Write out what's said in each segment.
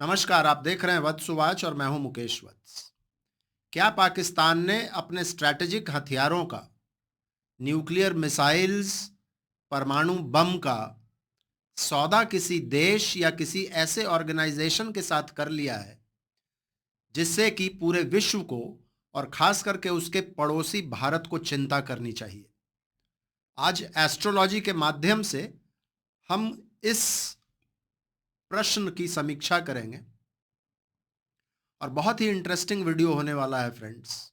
नमस्कार, आप देख रहे हैं वत्स वाच और मैं हूं मुकेश वत्स। क्या पाकिस्तान ने अपने स्ट्रैटेजिक हथियारों का, न्यूक्लियर मिसाइल्स, परमाणु बम का सौदा किसी देश या किसी ऐसे ऑर्गेनाइजेशन के साथ कर लिया है जिससे कि पूरे विश्व को और खास करके उसके पड़ोसी भारत को चिंता करनी चाहिए? आज एस्ट्रोलॉजी के माध्यम से हम इस प्रश्न की समीक्षा करेंगे और बहुत ही इंटरेस्टिंग वीडियो होने वाला है फ्रेंड्स।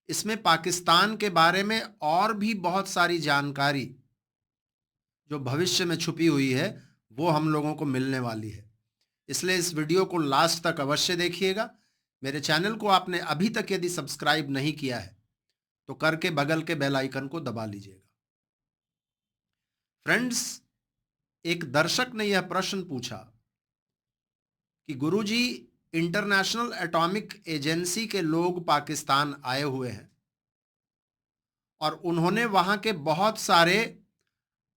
इसमें पाकिस्तान के बारे में और भी बहुत सारी जानकारी जो भविष्य में छुपी हुई है वो हम लोगों को मिलने वाली है। इसलिए इस वीडियो को लास्ट तक अवश्य देखिएगा। मेरे चैनल को आपने अभी तक यदि सब्सक्राइब नहीं किया है तो करके बगल के बेल आइकन को दबा लीजिएगा। फ्रेंड्स, एक दर्शक ने यह प्रश्न पूछा कि गुरुजी, इंटरनेशनल एटॉमिक एजेंसी के लोग पाकिस्तान आए हुए हैं और उन्होंने वहां के बहुत सारे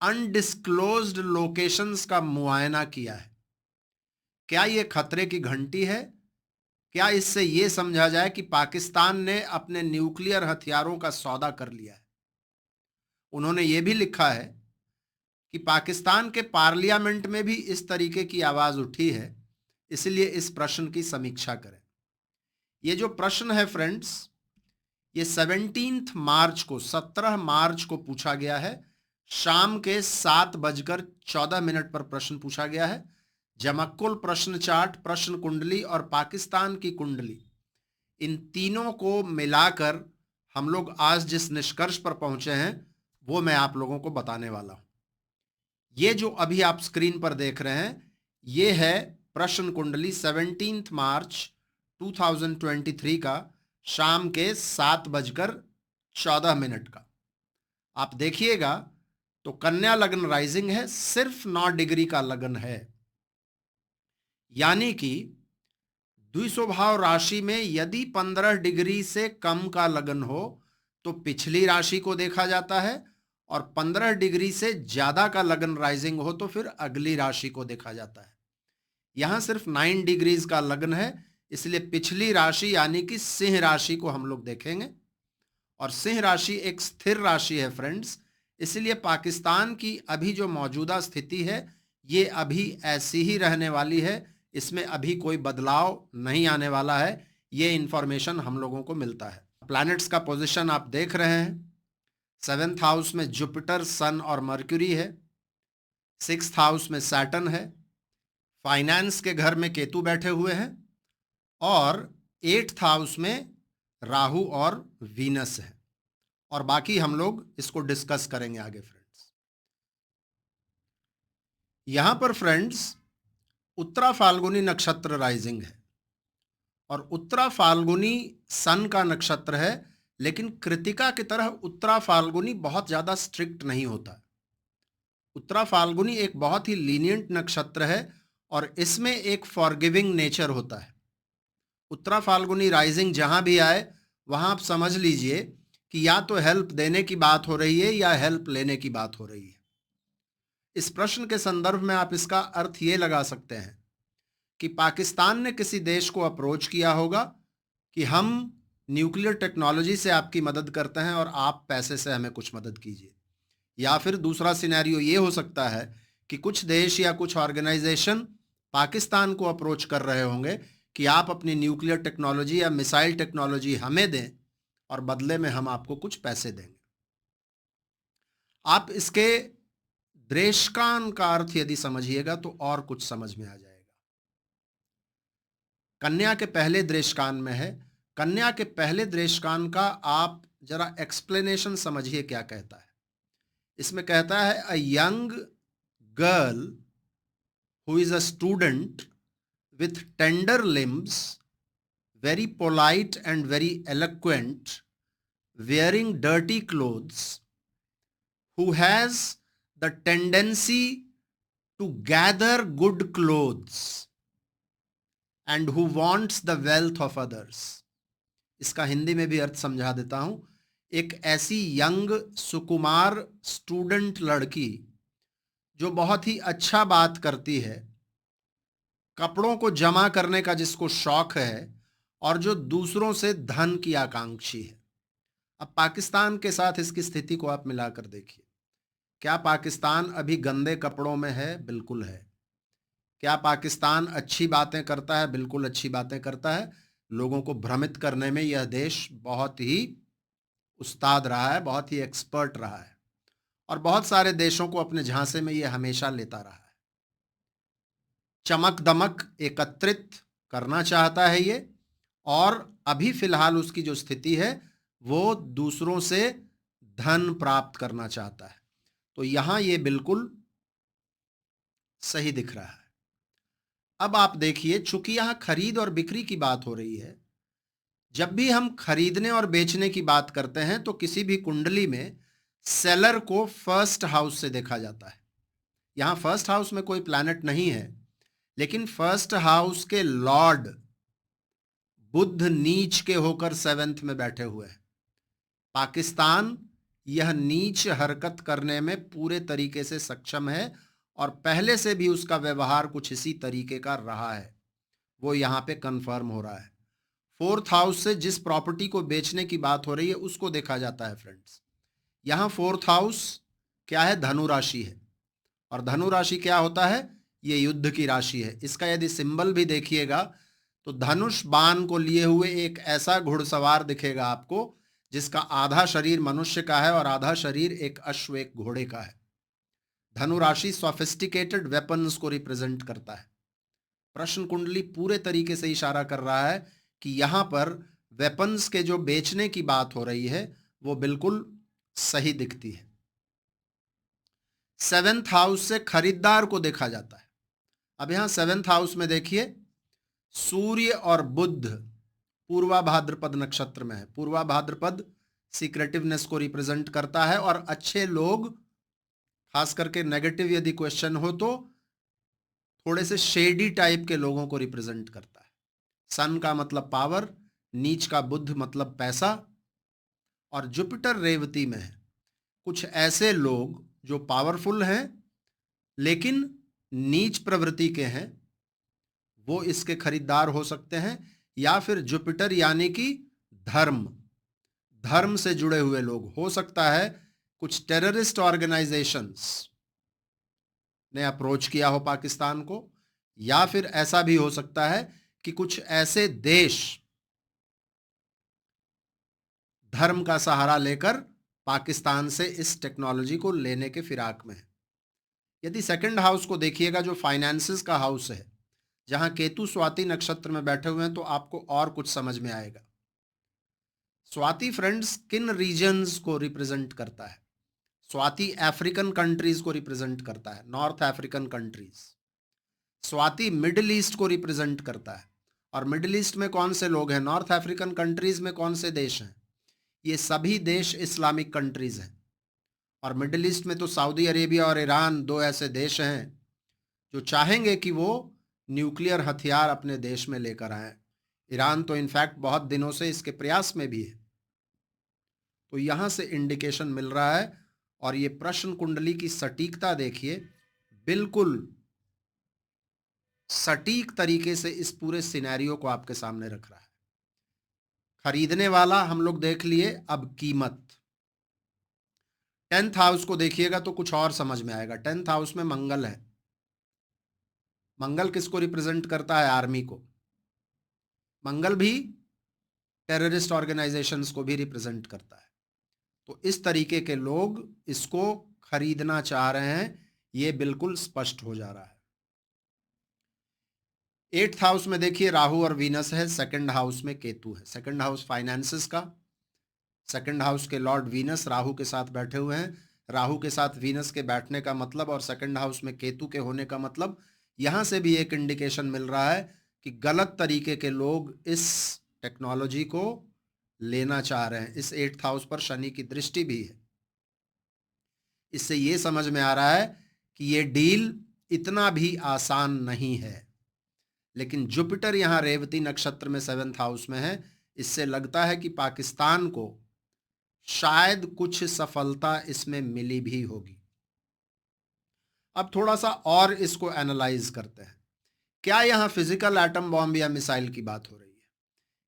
अनडिस्क्लोज्ड लोकेशंस का मुआयना किया है। क्या यह खतरे की घंटी है? क्या इससे यह समझा जाए कि पाकिस्तान ने अपने न्यूक्लियर हथियारों का सौदा कर लिया है? उन्होंने यह भी लिखा है कि पाकिस्तान के पार्लियामेंट में भी इस तरीके की आवाज उठी है, इसलिए इस प्रश्न की समीक्षा करें। यह जो प्रश्न है फ्रेंड्स, ये 17 मार्च को पूछा गया है। शाम के 7:14 पर प्रश्न पूछा गया है। जमक्कुल प्रश्न चार्ट, प्रश्न कुंडली और पाकिस्तान की कुंडली, इन तीनों को मिलाकर हम लोग आज जिस निष्कर्ष पर पहुंचे हैं वो मैं आप लोगों को बताने वाला हूं। ये जो अभी आप स्क्रीन पर देख रहे हैं ये है प्रश्न कुंडली 17 मार्च 2023 का शाम के 7:14 का। आप देखिएगा तो कन्या लग्न राइजिंग है, सिर्फ 9 डिग्री का लगन है, यानी कि द्विस्वभाव राशि में यदि 15 डिग्री से कम का लगन हो तो पिछली राशि को देखा जाता है और 15 डिग्री से ज्यादा का लगन राइजिंग हो तो फिर अगली राशि को देखा जाता है। यहां सिर्फ 9 डिग्रीज का लगन है, इसलिए पिछली राशि यानी कि सिंह राशि को हम लोग देखेंगे और सिंह राशि एक स्थिर राशि है फ्रेंड्स। इसलिए पाकिस्तान की अभी जो मौजूदा स्थिति है ये अभी ऐसी ही रहने वाली है, इसमें अभी कोई बदलाव नहीं आने वाला है। ये इंफॉर्मेशन हम लोगों को मिलता है। प्लैनेट्स का पोजीशन आप देख रहे हैं। 7th हाउस में जुपिटर, सन और मर्क्यूरी है। 6th हाउस में सैटर्न है। फाइनेंस के घर में केतु बैठे हुए हैं और 8th हाउस में राहु और वीनस है। और बाकी हम लोग इसको डिस्कस करेंगे आगे फ्रेंड्स। यहां पर फ्रेंड्स उत्तरा फाल्गुनी नक्षत्र राइजिंग है और उत्तरा फाल्गुनी सन का नक्षत्र है, लेकिन कृतिका की तरह उत्तरा फाल्गुनी बहुत ज्यादा स्ट्रिक्ट नहीं होता। उत्तरा फाल्गुनी एक बहुत ही लीनियंट नक्षत्र है और इसमें एक फॉरगिविंग नेचर होता है। उत्तरा फाल्गुनी राइजिंग जहां भी आए वहां आप समझ लीजिए कि या तो हेल्प देने की बात हो रही है या हेल्प लेने की बात हो रही है। इस प्रश्न के संदर्भ में आप इसका अर्थ ये लगा सकते हैं कि पाकिस्तान ने किसी देश को अप्रोच किया होगा कि हम न्यूक्लियर टेक्नोलॉजी से आपकी मदद करते हैं और आप पैसे से हमें कुछ मदद कीजिए। या फिर दूसरा सिनेरियो ये हो सकता है कि कुछ देश या कुछ ऑर्गेनाइजेशन पाकिस्तान को अप्रोच कर रहे होंगे कि आप अपनी न्यूक्लियर टेक्नोलॉजी या मिसाइल टेक्नोलॉजी हमें दें और बदले में हम आपको कुछ पैसे देंगे। आप इसके द्रेशकान का अर्थ यदि समझिएगा तो और कुछ समझ में आ जाएगा। कन्या के पहले द्रेशकान में है। कन्या के पहले द्रेशकान का आप जरा एक्सप्लेनेशन समझिए क्या कहता है। इसमें कहता है a young girl who is a student with tender limbs, very polite and very eloquent, wearing dirty clothes, who has the tendency to gather good clothes and who wants the wealth of others। इसका हिंदी में भी अर्थ समझा देता हूं। एक ऐसी young सुकुमार student लड़की जो बहुत ही अच्छा बात करती है कपड़ों को जमा करने का जिसको शौक है और जो दूसरों से धन की आकांक्षी है। अब पाकिस्तान के साथ इसकी स्थिति को आप मिलाकर देखिए। क्या पाकिस्तान अभी गंदे कपड़ों में है? बिल्कुल है। क्या पाकिस्तान अच्छी बातें करता है? बिल्कुल अच्छी बातें करता है। लोगों को भ्रमित करने में यह देश बहुत ही उस्ताद रहा है, बहुत ही एक्सपर्ट रहा है और बहुत सारे देशों को अपने झांसे में यह हमेशा लेता रहा है। चमक दमक एकत्रित करना चाहता है ये, और अभी फिलहाल उसकी जो स्थिति है वो दूसरों से धन प्राप्त करना चाहता है। तो यहां ये बिल्कुल सही दिख रहा है। अब आप देखिए, चूंकि यहां खरीद और बिक्री की बात हो रही है, जब भी हम खरीदने और बेचने की बात करते हैं तो किसी भी कुंडली में सेलर को फर्स्ट हाउस से देखा जाता है। यहां फर्स्ट हाउस में कोई प्लैनेट नहीं है, लेकिन फर्स्ट हाउस के लॉर्ड बुध नीच के होकर सेवेंथ में बैठे हुए हैं। पाकिस्तान यह नीच हरकत करने में पूरे तरीके से सक्षम है और पहले से भी उसका व्यवहार कुछ इसी तरीके का रहा है, वो यहां पे कंफर्म हो रहा है। फोर्थ हाउस से जिस प्रॉपर्टी को बेचने की बात हो रही है उसको देखा जाता है फ्रेंड्स। यहां फोर्थ हाउस क्या है? धनु राशि है। और धनु राशि क्या होता है? ये युद्ध की राशि है। इसका यदि सिंबल भी देखिएगा तो धनुष बाण को लिए हुए एक ऐसा घुड़सवार दिखेगा आपको जिसका आधा शरीर मनुष्य का है और आधा शरीर एक अश्व, एक घोड़े का है। धनु राशि सोफिस्टिकेटेड वेपन्स को रिप्रेजेंट करता है। प्रश्न कुंडली पूरे तरीके से इशारा कर रहा है कि यहां पर वेपन्स के जो बेचने की बात हो रही है वो बिल्कुल सही दिखती है। सेवेंथ हाउस से खरीदार को देखा जाता है। अब यहां सेवेंथ हाउस में देखिए, सूर्य और बुध पूर्वा भाद्रपद नक्षत्र में है। पूर्वा भाद्रपद सीक्रेटिवनेस को रिप्रेजेंट करता है और अच्छे लोग, खास करके नेगेटिव यदि क्वेश्चन हो तो थोड़े से शेडी टाइप के लोगों को रिप्रेजेंट करता है। सन का मतलब पावर, नीच का बुध मतलब पैसा, और जुपिटर रेवती में है। कुछ ऐसे लोग जो पावरफुल हैं लेकिन नीच प्रवृत्ति के हैं, वो इसके खरीदार हो सकते हैं। या फिर जुपिटर यानी कि धर्म, धर्म से जुड़े हुए लोग हो सकता है। कुछ टेररिस्ट ऑर्गेनाइजेशंस ने अप्रोच किया हो पाकिस्तान को, या फिर ऐसा भी हो सकता है कि कुछ ऐसे देश धर्म का सहारा लेकर पाकिस्तान से इस टेक्नोलॉजी को लेने के फिराक में है। यदि सेकंड हाउस को देखिएगा जो फाइनेंसेस का हाउस है, जहां केतु स्वाति नक्षत्र में बैठे हुए हैं, तो आपको और कुछ समझ में आएगा। स्वाति फ्रेंड्स किन रीजन्स को रिप्रेजेंट करता है? स्वाति अफ्रीकन कंट्रीज को रिप्रेजेंट करता है, north African countries. Swati middle east को रिप्रेजेंट करता है। और मिडिल ईस्ट में कौन से लोग हैं? नॉर्थ अफ्रीकन कंट्रीज में कौन से देश हैं? ये सभी देश इस्लामिक कंट्रीज हैं। और मिडिल ईस्ट में तो सऊदी अरेबिया और ईरान दो ऐसे देश हैं जो चाहेंगे कि वो न्यूक्लियर हथियार अपने देश में लेकर आएं। ईरान तो इनफैक्ट बहुत दिनों से इसके प्रयास में भी है। तो यहां से इंडिकेशन मिल रहा है। और ये प्रश्न कुंडली की सटीकता देखिए, बिल्कुल सटीक तरीके से इस पूरे सिनेरियो को आपके सामने रख रहा है। खरीदने वाला हम लोग देख लिए, अब कीमत। 10th हाउस को देखिएगा तो कुछ और समझ में आएगा। 10th हाउस में मंगल है। मंगल किसको रिप्रेजेंट करता है? आर्मी को। मंगल भी टेररिस्ट ऑर्गेनाइजेशंस को भी रिप्रेजेंट करता है। तो इस तरीके के लोग इसको खरीदना चाह रहे हैं, ये बिल्कुल स्पष्ट हो जा रहा है। 8th हाउस में देखिए राहु और वीनस है, सेकंड हाउस में केतु है। सेकंड हाउस फाइनेंसेस का, सेकंड हाउस के लॉर्ड वीनस राहु के साथ बैठे हुए हैं। राहु के साथ वीनस के बैठने का मतलब और सेकंड हाउस में केतु के होने का मतलब, यहां से भी एक इंडिकेशन मिल रहा है कि गलत तरीके के लोग इस टेक्नोलॉजी को लेना चाह रहे हैं। इस 8th हाउस पर शनि की दृष्टि भी है। इससे ये समझ में आ रहा है कि ये डील इतना भी आसान नहीं है। लेकिन जुपिटर यहां रेवती नक्षत्र में 7th हाउस में है, इससे लगता है कि पाकिस्तान को शायद कुछ सफलता इसमें मिली भी होगी। अब थोड़ा सा और इसको एनालाइज करते हैं क्या यहाँ फिजिकल एटम बॉम्ब या मिसाइल की बात हो रही है?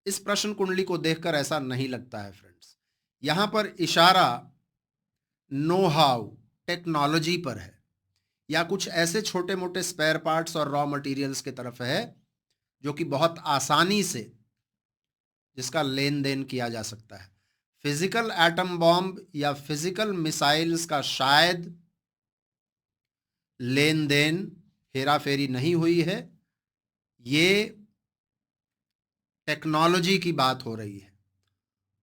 इस प्रश्न कुंडली को देखकर ऐसा नहीं लगता है फ्रेंड्स। यहाँ पर इशारा नो हाउ, टेक्नोलॉजी पर है, या कुछ ऐसे छोटे मोटे स्पेयर पार्ट्स और रॉ मटेरियल्स की तरफ है जो कि बहुत आसानी से जिसका लेन देन किया जा सकता है। फिजिकल एटम बॉम्ब या फिजिकल मिसाइल्स का शायद लेन देन, हेरा फेरी नहीं हुई है। ये टेक्नोलॉजी की बात हो रही है।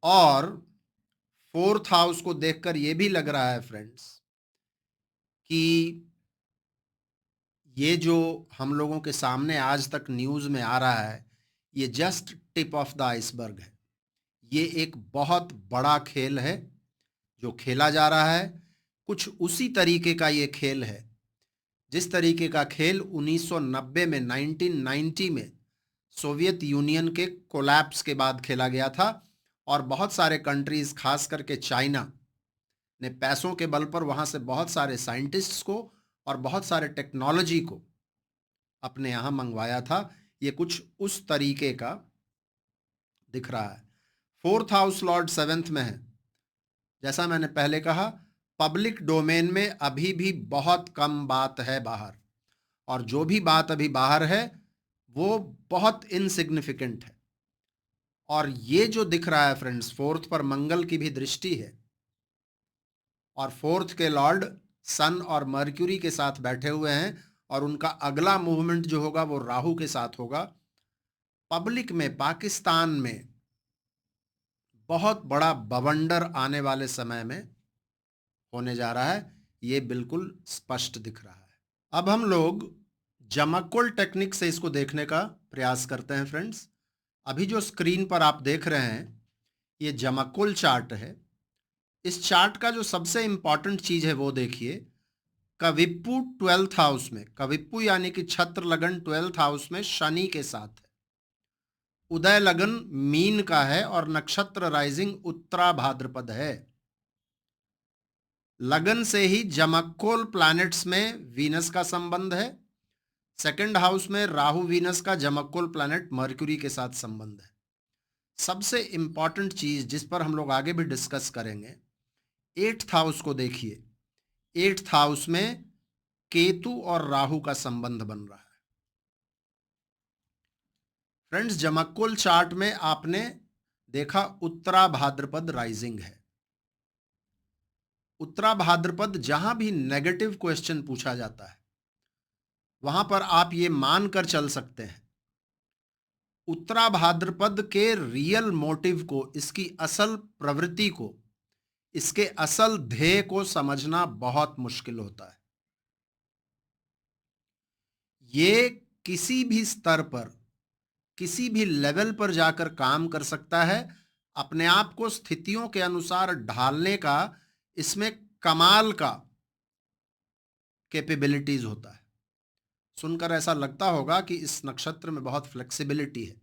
और फोर्थ हाउस को देखकर यह भी लग रहा है फ्रेंड्स कि ये जो हम लोगों के सामने आज तक न्यूज़ में आ रहा है, ये just tip of the iceberg है। ये एक बहुत बड़ा खेल है जो खेला जा रहा है। कुछ उसी तरीके का ये खेल है जिस तरीके का खेल 1990 में 1990 में सोवियत यूनियन के कोलैप्स के बाद खेला गया था। और बहुत सारे कंट्रीज, खास करके चाइना ने पैसों के बल पर वहां से बहुत सारे साइंटिस्ट्स को और बहुत सारे टेक्नोलॉजी को अपने यहाँ मंगवाया था। ये कुछ उस तरीके का दिख रहा है। फोर्थ हाउस लॉर्ड सेवेंथ में है। जैसा मैंने पहले कहा, पब्लिक डोमेन में अभी भी बहुत कम बात है बाहर, और जो भी बात अभी बाहर है वो बहुत इनसिग्निफिकेंट है। और ये जो दिख रहा है फ्रेंड्स, फोर्थ पर मंगल की भी दृष्टि है, और फोर्थ के लॉर्ड सन और मर्क्यूरी के साथ बैठे हुए हैं, और उनका अगला मूवमेंट जो होगा वो राहु के साथ होगा। पब्लिक में, पाकिस्तान में बहुत बड़ा बवंडर आने वाले समय में होने जा रहा है। ये बिल्कुल स्पष्ट दिख रहा है। अब हम लोग जमक्कुल टेक्निक से इसको देखने का प्रयास करते हैं फ्रेंड्स। अभी जो स्क्रीन पर आप देख रहे हैं ये जमक्कुल चार्ट है। इस चार्ट का जो सबसे इंपॉर्टेंट चीज है वो देखिए, कविप्पू 12th हाउस में, कविप्पू यानी कि छत्र लगन 12th हाउस में शनि के साथ है। उदय लगन मीन का है और नक्षत्र राइजिंग उत्तरा भाद्रपद है। लगन से ही जमक्कुल प्लैनेट्स में वीनस का संबंध है। सेकंड हाउस में राहु वीनस का जमक्कुल प्लैनेट मर्क्यूरी के साथ संबंध है। सबसे इंपॉर्टेंट चीज जिस पर हम लोग आगे भी डिस्कस करेंगे, 8th हाउस को देखिए। 8th हाउस में केतु और राहु का संबंध बन रहा है। फ्रेंड्स, जमक्कुल चार्ट में आपने देखा उत्तरा भाद्रपद राइजिंग है। उत्तरा भाद्रपद जहां भी नेगेटिव क्वेश्चन पूछा जाता है वहां पर आप ये मानकर चल सकते हैं, उत्तरा भाद्रपद के रियल मोटिव को, इसकी असल प्रवृत्ति को, इसके असल ध्येय को समझना बहुत मुश्किल होता है। ये किसी भी स्तर पर, किसी भी लेवल पर जाकर काम कर सकता है। अपने आप को स्थितियों के अनुसार ढालने का इसमें कमाल का कैपेबिलिटीज होता है। सुनकर ऐसा लगता होगा कि इस नक्षत्र में बहुत फ्लेक्सिबिलिटी है,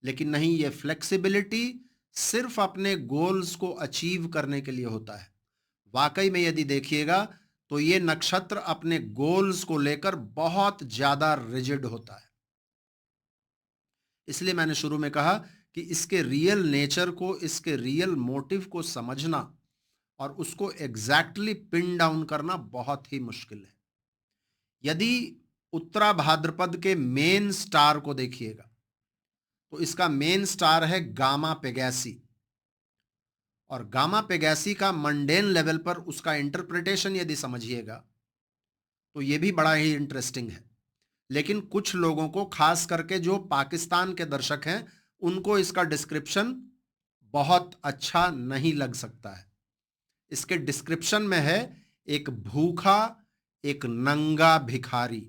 लेकिन नहीं, ये फ्लेक्सिबिलिटी सिर्फ अपने गोल्स को अचीव करने के लिए होता है। वाकई में यदि देखिएगा तो ये नक्षत्र अपने गोल्स को लेकर बहुत ज्यादा रिजिड होता है। इसलिए मैंने शुरू में कहा कि इसके रियल नेचर को, इसके रियल मोटिव को समझना और उसको एग्जैक्टली पिन डाउन करना बहुत ही मुश्किल है। यदि उत्तरा भाद्रपद के मेन स्टार को देखिएगा तो इसका मेन स्टार है गामा पेगैसी, और गामा पेगैसी का मंडेन लेवल पर उसका इंटरप्रिटेशन यदि समझिएगा तो यह भी बड़ा ही इंटरेस्टिंग है। लेकिन कुछ लोगों को, खास करके जो पाकिस्तान के दर्शक हैं, उनको इसका डिस्क्रिप्शन बहुत अच्छा नहीं लग सकता है। इसके डिस्क्रिप्शन में है एक भूखा, एक नंगा भिखारी।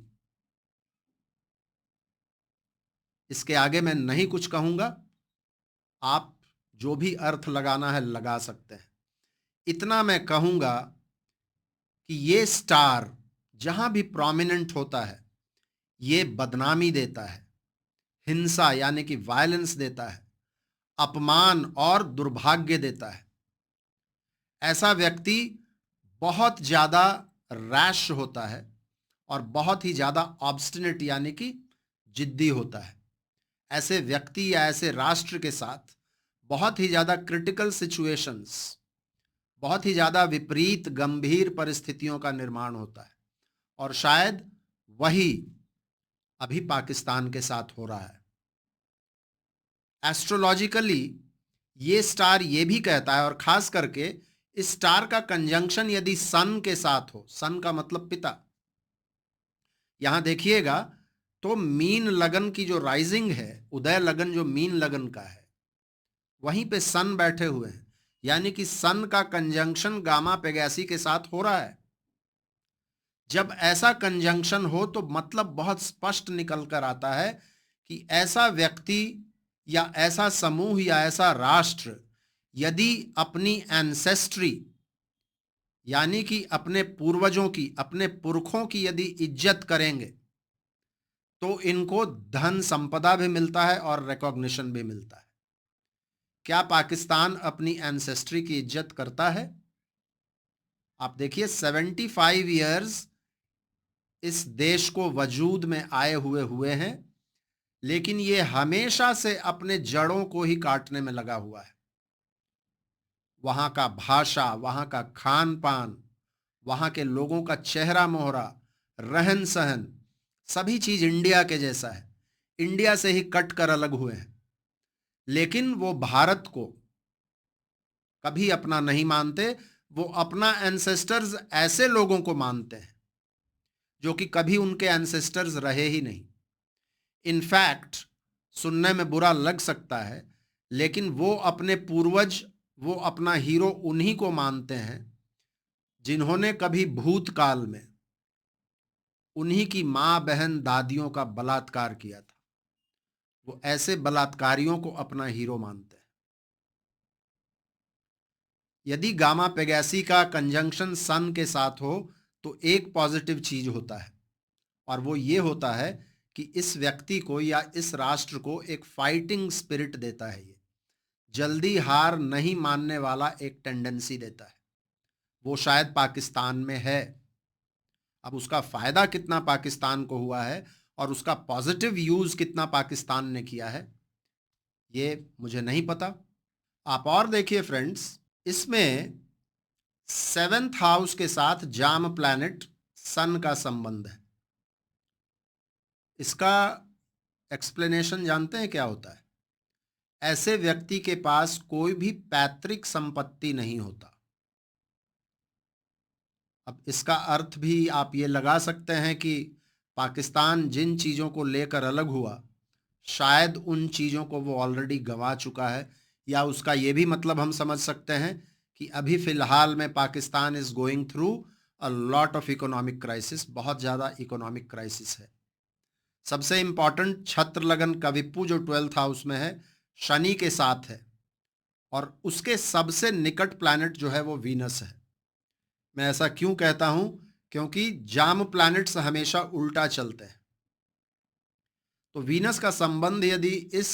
इसके आगे मैं नहीं कुछ कहूंगा, आप जो भी अर्थ लगाना है लगा सकते हैं। इतना मैं कहूंगा कि ये स्टार जहां भी प्रोमिनेंट होता है ये बदनामी देता है, हिंसा यानी कि वायलेंस देता है, अपमान और दुर्भाग्य देता है। ऐसा व्यक्ति बहुत ज्यादा रैश होता है और बहुत ही ज़्यादा ऑब्स्टिनेट यानी कि जिद्दी होता है। ऐसे व्यक्ति या ऐसे राष्ट्र के साथ बहुत ही ज़्यादा क्रिटिकल सिचुएशंस, बहुत ही ज़्यादा विपरीत गंभीर परिस्थितियों का निर्माण होता है और शायद वही अभी पाकिस्तान के साथ हो रहा है। एस्ट्रोलॉजिकली ये स्टार ये भी कहता है, और खास करके इस स्टार का कंजंक्शन यदि सन के साथ हो, सन का मतलब पिता, यहां देखिएगा तो मीन लगन की जो राइजिंग है, उदय लगन जो मीन लगन का है, वहीं पे सन बैठे हुए हैं, यानी कि सन का कंजंक्शन गामा पेगैसी के साथ हो रहा है। जब ऐसा कंजंक्शन हो तो मतलब बहुत स्पष्ट निकल कर आता है कि ऐसा व्यक्ति या ऐसा समूह या ऐसा राष्ट्र यदि अपनी एंसेस्ट्री यानी कि अपने पूर्वजों की, अपने पुरखों की यदि इज्जत करेंगे तो इनको धन संपदा भी मिलता है और रिकॉग्निशन भी मिलता है। क्या पाकिस्तान अपनी एंसेस्ट्री की इज्जत करता है? आप देखिए 75 ईयर्स इस देश को वजूद में आए हुए हुए हैं, लेकिन ये हमेशा से अपने जड़ों को ही काटने में लगा हुआ है। वहां का भाषा, वहां का खान पान, वहां के लोगों का चेहरा मोहरा, रहन सहन, सभी चीज इंडिया के जैसा है। इंडिया से ही कट कर अलग हुए हैं, लेकिन वो भारत को कभी अपना नहीं मानते। वो अपना एंसेस्टर्स ऐसे लोगों को मानते हैं जो कि कभी उनके एंसेस्टर्स रहे ही नहीं। इनफैक्ट सुनने में बुरा लग सकता है, लेकिन वो अपने पूर्वज, वो अपना हीरो उन्हीं को मानते हैं जिन्होंने कभी भूतकाल में उन्हीं की मां बहन दादियों का बलात्कार किया था। वो ऐसे बलात्कारियों को अपना हीरो मानते हैं। यदि गामा पेगैसी का कंजंक्शन सन के साथ हो तो एक पॉजिटिव चीज होता है, और वो ये होता है कि इस व्यक्ति को या इस राष्ट्र को एक फाइटिंग स्पिरिट देता है। ये जल्दी हार नहीं मानने वाला एक टेंडेंसी देता है। वो शायद पाकिस्तान में है। अब उसका फायदा कितना पाकिस्तान को हुआ है और उसका पॉजिटिव यूज कितना पाकिस्तान ने किया है, ये मुझे नहीं पता। आप और देखिए फ्रेंड्स, इसमें 7th हाउस के साथ जाम प्लैनेट सन का संबंध है। इसका एक्सप्लेनेशन जानते हैं क्या होता है? ऐसे व्यक्ति के पास कोई भी पैतृक संपत्ति नहीं होता। अब इसका अर्थ भी आप ये लगा सकते हैं कि पाकिस्तान जिन चीज़ों को लेकर अलग हुआ, शायद उन चीज़ों को वो ऑलरेडी गंवा चुका है, या उसका ये भी मतलब हम समझ सकते हैं कि अभी फ़िलहाल में Pakistan is going through a lot of economic crisis, बहुत ज़्यादा इकोनॉमिक क्राइसिस है। सबसे इम्पॉर्टेंट छत्र लगन कविप्पू जो 12th हाउस में है, शनि के साथ है, और उसके सबसे निकट प्लैनेट जो है वो वीनस है। मैं ऐसा क्यों कहता हूं? क्योंकि जाम प्लैनेट्स हमेशा उल्टा चलते हैं। तो वीनस का संबंध यदि इस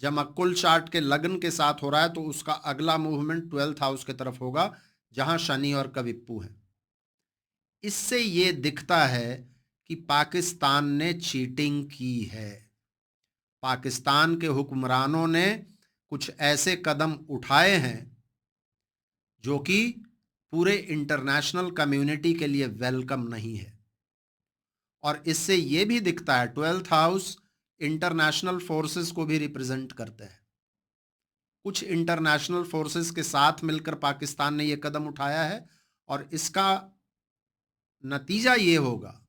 जमक्कुल चार्ट के लगन के साथ हो रहा है तो उसका अगला मूवमेंट 12th हाउस की तरफ होगा, जहां शनि और कविप्पू है। इससे ये दिखता है कि पाकिस्तान ने चीटिंग की है। पाकिस्तान के हुक्मरानों ने कुछ ऐसे कदम उठाए हैं जो कि पूरे इंटरनेशनल कम्युनिटी के लिए वेलकम नहीं है। और इससे ये भी दिखता है 12th हाउस इंटरनेशनल फोर्सेस को भी रिप्रेजेंट करते हैं। कुछ इंटरनेशनल फोर्सेस के साथ मिलकर पाकिस्तान ने ये कदम उठाया है, और इसका नतीजा ये होगा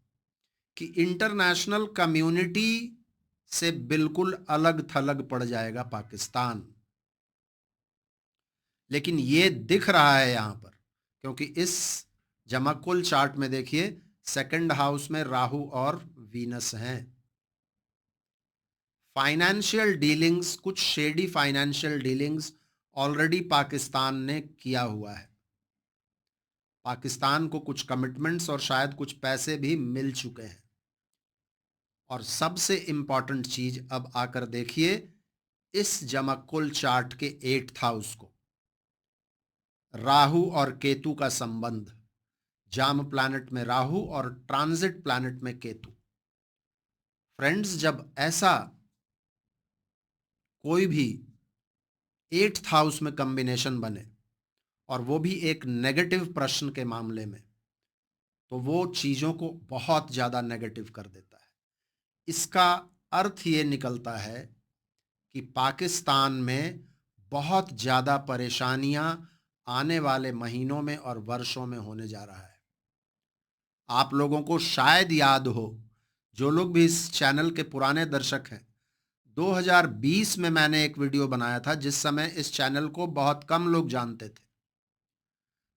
कि इंटरनेशनल कम्युनिटी से बिल्कुल अलग थलग पड़ जाएगा पाकिस्तान। लेकिन ये दिख रहा है यहां पर, क्योंकि इस जमक्कुल चार्ट में देखिए 2nd हाउस में राहु और वीनस हैं। फाइनेंशियल डीलिंग्स, कुछ shady financial dealings already Pakistan ने किया हुआ है। पाकिस्तान को कुछ कमिटमेंट्स और शायद कुछ पैसे भी मिल चुके हैं। और सबसे इंपॉर्टेंट चीज अब आकर देखिए इस जमक्कुल चार्ट के 8th हाउस को, राहु और केतु का संबंध। जाम प्लैनेट में राहु और ट्रांजिट प्लैनेट में केतु। फ्रेंड्स, जब ऐसा कोई भी 8th हाउस में कॉम्बिनेशन बने और वो भी एक नेगेटिव प्रश्न के मामले में, तो वो चीज़ों को बहुत ज़्यादा नेगेटिव कर देता है। इसका अर्थ ये निकलता है कि पाकिस्तान में बहुत ज़्यादा परेशानियां आने वाले महीनों में और वर्षों में होने जा रहा है। आप लोगों को शायद याद हो, जो लोग भी इस चैनल के पुराने दर्शक हैं, 2020 में मैंने एक वीडियो बनाया था जिस समय इस चैनल को बहुत कम लोग जानते थे।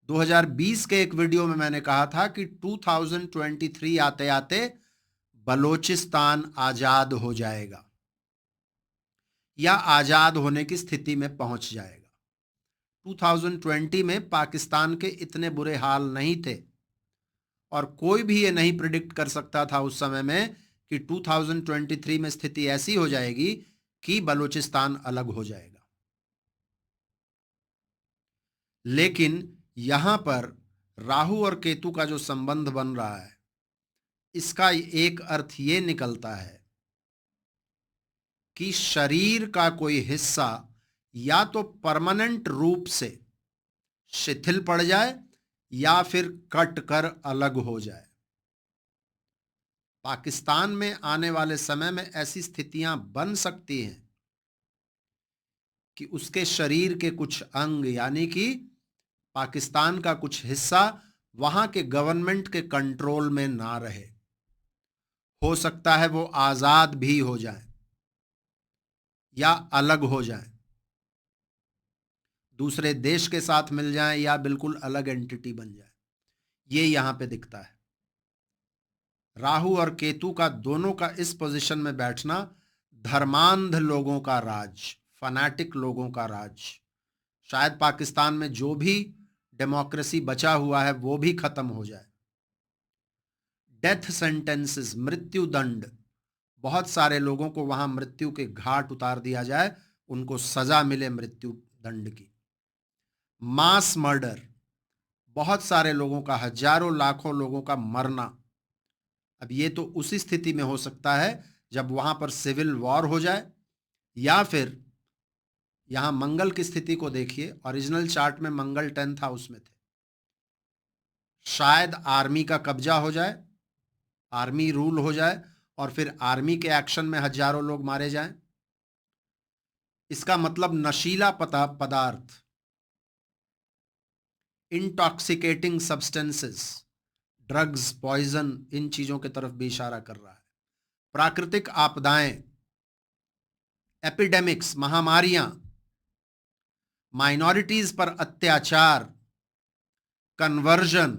2020 के एक वीडियो में मैंने कहा था कि 2023 आते आते बलोचिस्तान आज़ाद हो जाएगा या आज़ाद होने की स्थिति में पहुंच जाएगा। 2020 में पाकिस्तान के इतने बुरे हाल नहीं थे और कोई भी ये नहीं प्रिडिक्ट कर सकता था उस समय में कि 2023 में स्थिति ऐसी हो जाएगी कि बलूचिस्तान अलग हो जाएगा। लेकिन यहां पर राहु और केतु का जो संबंध बन रहा है, इसका एक अर्थ ये निकलता है कि शरीर का कोई हिस्सा या तो परमानेंट रूप से शिथिल पड़ जाए या फिर कट कर अलग हो जाए। पाकिस्तान में आने वाले समय में ऐसी स्थितियां बन सकती हैं कि उसके शरीर के कुछ अंग यानी कि पाकिस्तान का कुछ हिस्सा वहां के गवर्नमेंट के कंट्रोल में ना रहे। हो सकता है वो आजाद भी हो जाए या अलग हो जाए, दूसरे देश के साथ मिल जाए या बिल्कुल अलग एंटिटी बन जाए। ये यहां पे दिखता है। राहु और केतु का दोनों का इस पोजीशन में बैठना धर्मांध लोगों का राज, फनाटिक लोगों का राज। शायद पाकिस्तान में जो भी डेमोक्रेसी बचा हुआ है वो भी खत्म हो जाए। डेथ सेंटेंसेस, मृत्यु दंड, बहुत सारे लोगों को वहां मृत्यु के घाट उतार दिया जाए, उनको सजा मिले मृत्यु दंड की। मास मर्डर, बहुत सारे लोगों का, हजारों लाखों लोगों का मरना। अब ये तो उसी स्थिति में हो सकता है जब वहां पर सिविल वॉर हो जाए, या फिर यहां मंगल की स्थिति को देखिए, ओरिजिनल चार्ट में मंगल 10th हाउस में थे। शायद आर्मी का कब्जा हो जाए, आर्मी रूल हो जाए और फिर आर्मी के एक्शन में हजारों लोग मारे जाएं। इसका मतलब नशीला पदार्थ, इंटॉक्सिकेटिंग सब्सटेंसेस, ड्रग्स, पॉइजन, इन चीजों की तरफ भी इशारा कर रहा है। प्राकृतिक आपदाएं, एपिडेमिक्स, महामारियां, माइनॉरिटीज पर अत्याचार, कन्वर्जन,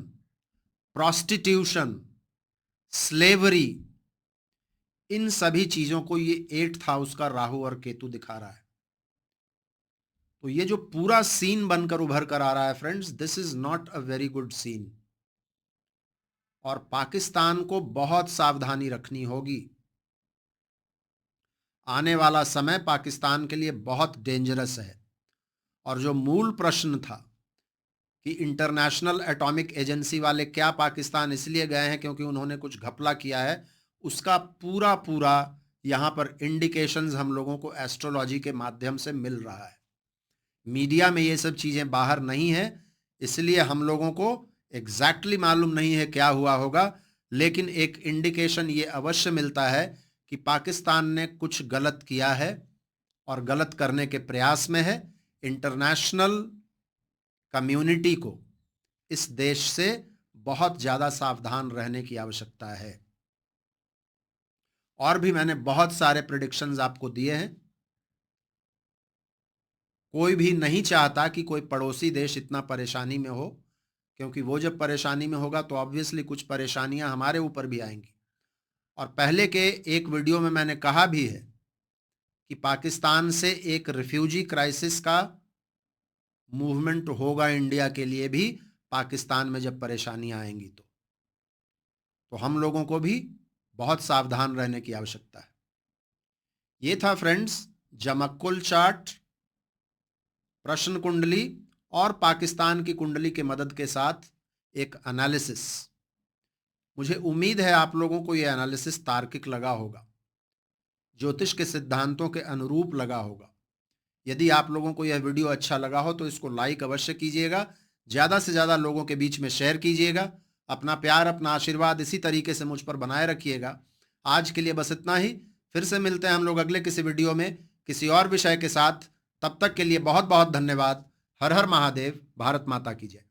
प्रोस्टिट्यूशन, स्लेवरी, इन सभी चीजों को ये 8th हाउस का राहु और केतु दिखा रहा है। तो ये जो पूरा सीन बनकर उभर कर आ रहा है friends, this is not a very good scene और पाकिस्तान को बहुत सावधानी रखनी होगी। आने वाला समय पाकिस्तान के लिए बहुत डेंजरस है। और जो मूल प्रश्न था कि इंटरनेशनल एटॉमिक एजेंसी वाले क्या पाकिस्तान इसलिए गए हैं क्योंकि उन्होंने कुछ घपला किया है, उसका पूरा पूरा यहाँ पर इंडिकेशंस हम लोगों को एस्ट्रोलॉजी के माध्यम से मिल रहा है। मीडिया में ये सब चीज़ें बाहर नहीं है, इसलिए हम लोगों को एग्जैक्टली मालूम नहीं है क्या हुआ होगा, लेकिन एक इंडिकेशन ये अवश्य मिलता है कि पाकिस्तान ने कुछ गलत किया है और गलत करने के प्रयास में है। इंटरनेशनल कम्युनिटी को इस देश से बहुत ज़्यादा सावधान रहने की आवश्यकता है। और भी मैंने बहुत सारे प्रेडिक्शंस आपको दिए हैं। कोई भी नहीं चाहता कि कोई पड़ोसी देश इतना परेशानी में हो, क्योंकि वो जब परेशानी में होगा तो ऑब्वियसली कुछ परेशानियां हमारे ऊपर भी आएंगी। और पहले के एक वीडियो में मैंने कहा भी है कि पाकिस्तान से एक रिफ्यूजी क्राइसिस का मूवमेंट होगा इंडिया के लिए भी, पाकिस्तान में जब परेशानियां आएंगी तो हम लोगों को भी बहुत सावधान रहने की आवश्यकता है। ये था फ्रेंड्स जमक्कुल चार्ट, प्रश्न कुंडली और पाकिस्तान की कुंडली के मदद के साथ एक एनालिसिस। मुझे उम्मीद है आप लोगों को यह एनालिसिस तार्किक लगा होगा, ज्योतिष के सिद्धांतों के अनुरूप लगा होगा। यदि आप लोगों को यह वीडियो अच्छा लगा हो तो इसको लाइक अवश्य कीजिएगा, ज़्यादा से ज़्यादा लोगों के बीच में शेयर कीजिएगा। अपना प्यार, अपना आशीर्वाद इसी तरीके से मुझ पर बनाए रखिएगा। आज के लिए बस इतना ही। फिर से मिलते हैं हम लोग अगले किसी वीडियो में किसी और विषय के साथ। तब तक के लिए बहुत बहुत धन्यवाद। हर हर महादेव। भारत माता की जय।